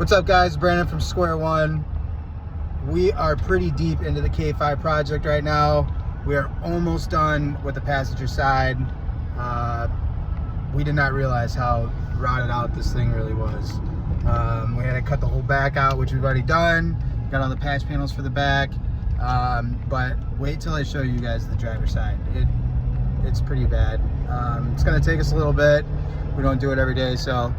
What's up, guys? Brandon from SquareONE. We are pretty deep into the K5 project right now. We are almost done with the passenger side. We did not realize how rotted out this thing really was. We had to cut the whole back out, which we've already done. Got all the patch panels for the back. But wait till I show you guys the driver's side. It's pretty bad. It's gonna take us a little bit. We don't do it every day, so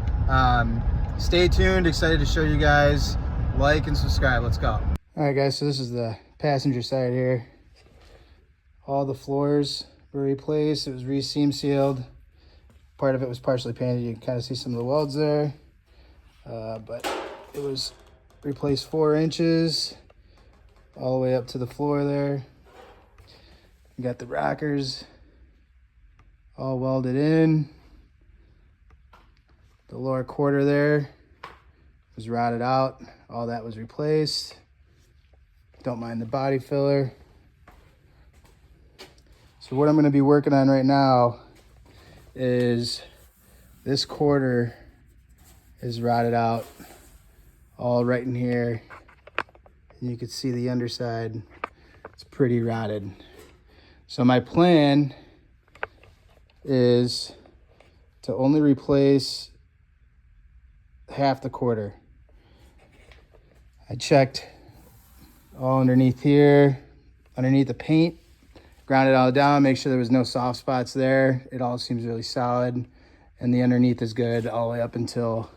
stay tuned. Excited to show you guys. Like and subscribe. Let's go. All right, guys, so this is the passenger side here. All the floors were replaced. It was re-seam sealed. Part of it was partially painted. You can kind of see some of the welds there. But it was replaced 4 inches all the way up to the floor there. You got the rockers all welded in. The lower quarter there was rotted out. All that was replaced. Don't mind the body filler. So what I'm going to be working on right now is this quarter is rotted out all right in here. And you can see the underside. It's pretty rotted. So my plan is to only replace half the quarter. I checked all underneath here, underneath the paint, ground it all down, make sure there was no soft spots there. It all seems really solid, and the underneath is good all the way up until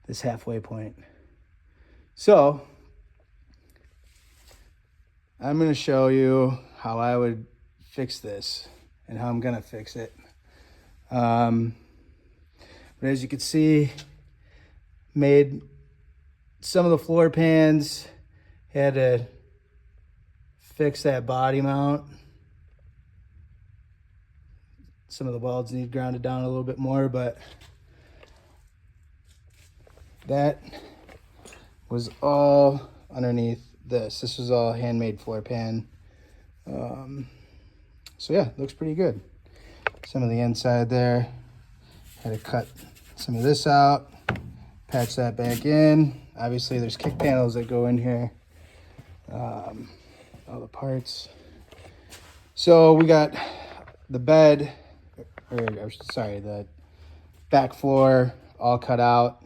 this halfway point. So I'm going to show you how I would fix this and how I'm going to fix it. But as you can see, made some of the floor pans, had to fix that body mount. Some of the welds need grounded down a little bit more, but that was all underneath this. This was all handmade floor pan. So yeah, looks pretty good. Some of the inside there, had to cut some of this out, patch that back in. Obviously there's kick panels that go in here. All the parts. So we got the bed, or sorry, the back floor all cut out.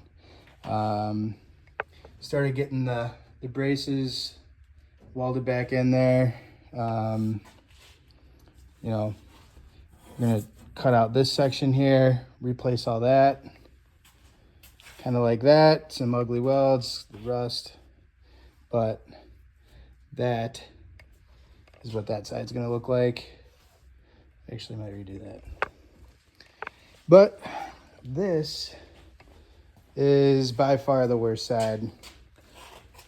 Started getting the braces welded back in there. You know, I'm gonna cut out this section here, replace all that. Kind of like that, some ugly welds, the rust, but that is what that side's gonna look like. Actually, I might redo that. But this is by far the worst side.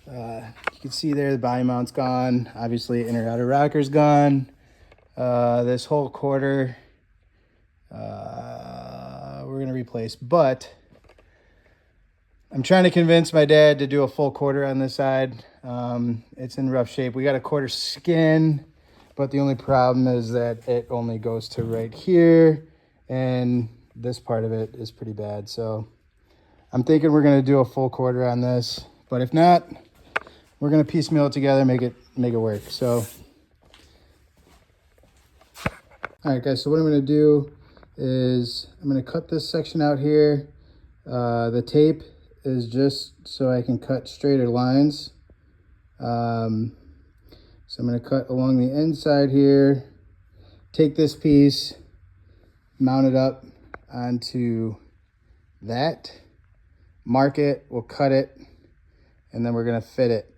You can see there the body mount's gone. Obviously, inner outer rocker's gone. This whole quarter, we're gonna replace, but I'm trying to convince my dad to do a full quarter on this side. It's in rough shape. We got a quarter skin, but the only problem is that it only goes to right here, and this part of it is pretty bad. So I'm thinking we're gonna do a full quarter on this, but if not, we're gonna piecemeal it together, make it work. So, all right, guys. So what I'm gonna do is I'm gonna cut this section out here. The tape is just so I can cut straighter lines. So I'm going to cut along the inside here, take this piece, mount it up onto that, mark it, we'll cut it, and then we're going to fit it.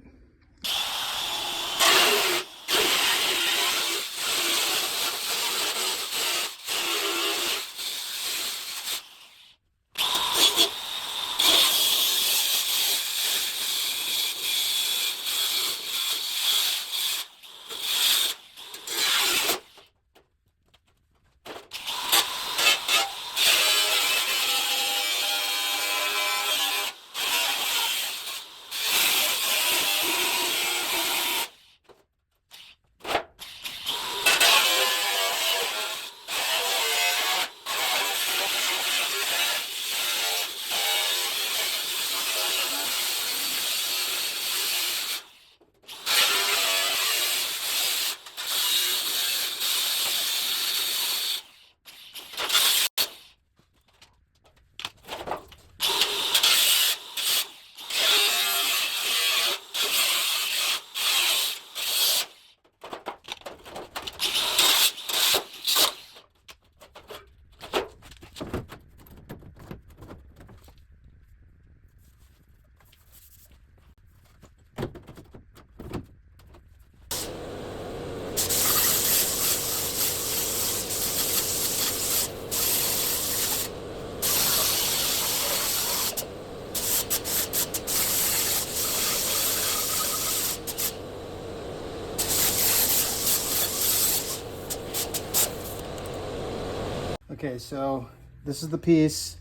Okay, so this is the piece.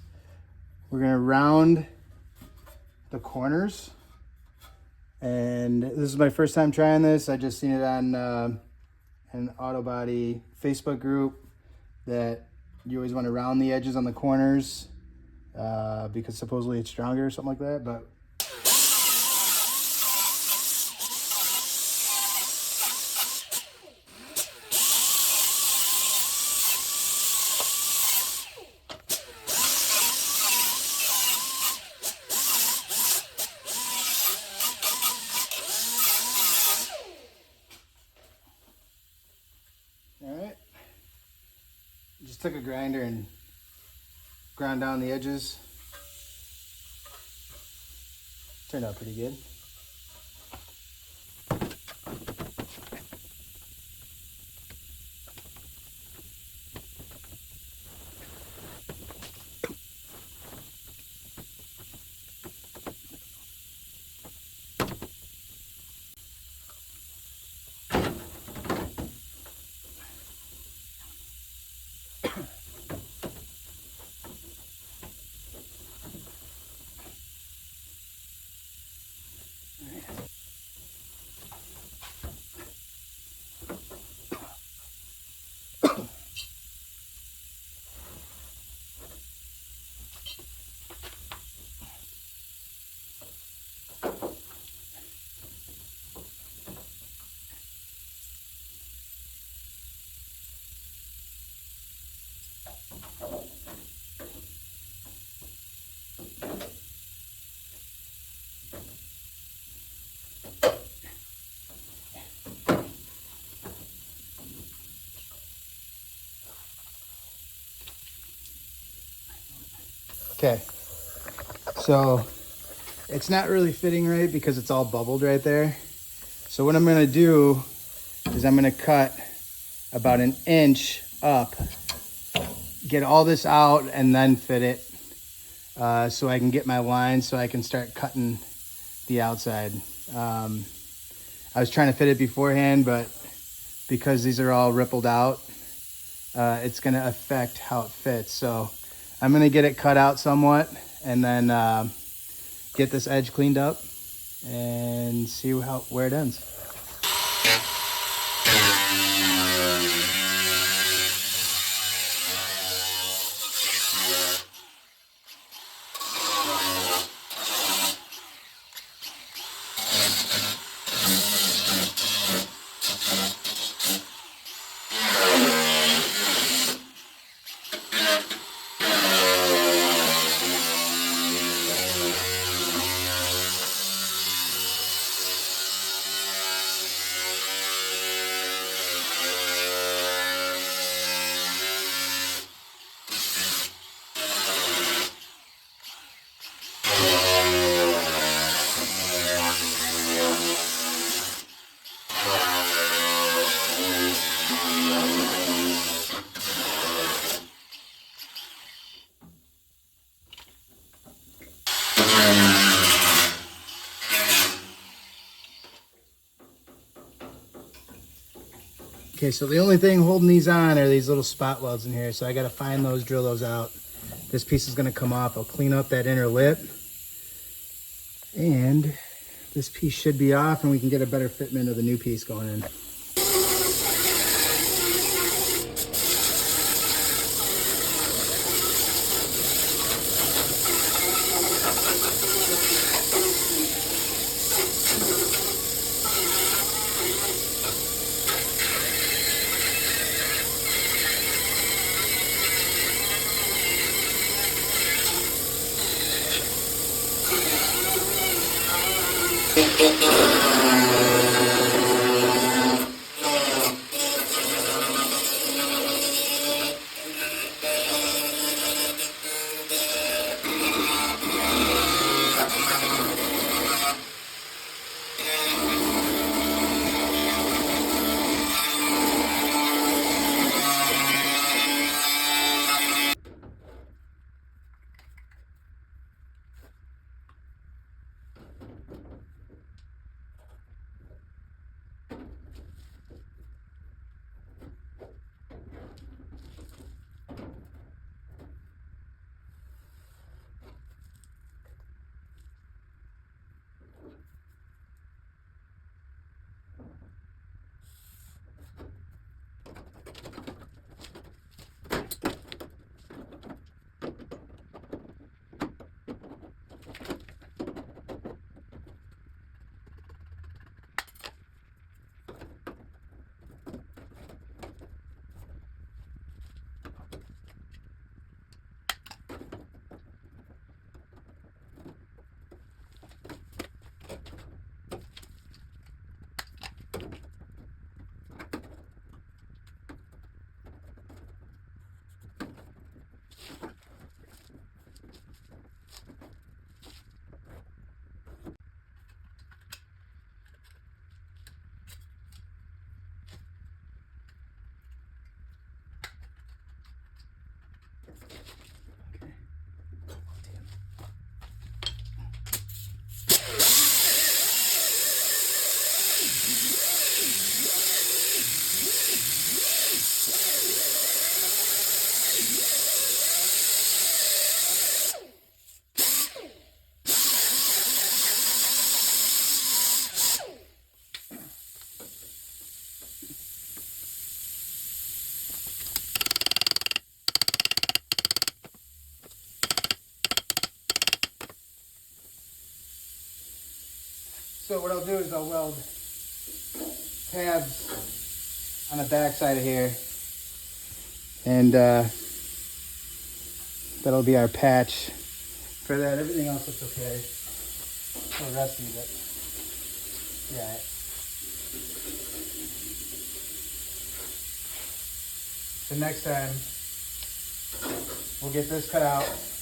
We're gonna round the corners. And this is my first time trying this. I just seen it on an auto body Facebook group that you always want to round the edges on the corners because supposedly it's stronger or something like that. But all right, just took a grinder and ground down the edges. Turned out pretty good. Okay, so it's not really fitting right because it's all bubbled right there. So what I'm gonna do is I'm gonna cut about 1 inch up, get all this out, and then fit it so I can get my lines so I can start cutting the outside. I was trying to fit it beforehand, but because these are all rippled out, it's gonna affect how it fits. So I'm gonna get it cut out somewhat and then get this edge cleaned up and see where it ends. Okay, so the only thing holding these on are these little spot welds in here. So I got to find those, drill those out. This piece is going to come off. I'll clean up that inner lip. And this piece should be off and we can get a better fitment of the new piece going in. So what I'll do is I'll weld tabs on the back side of here, and that'll be our patch for that. Everything else looks okay. A little rusty, but yeah. So next time we'll get this cut out.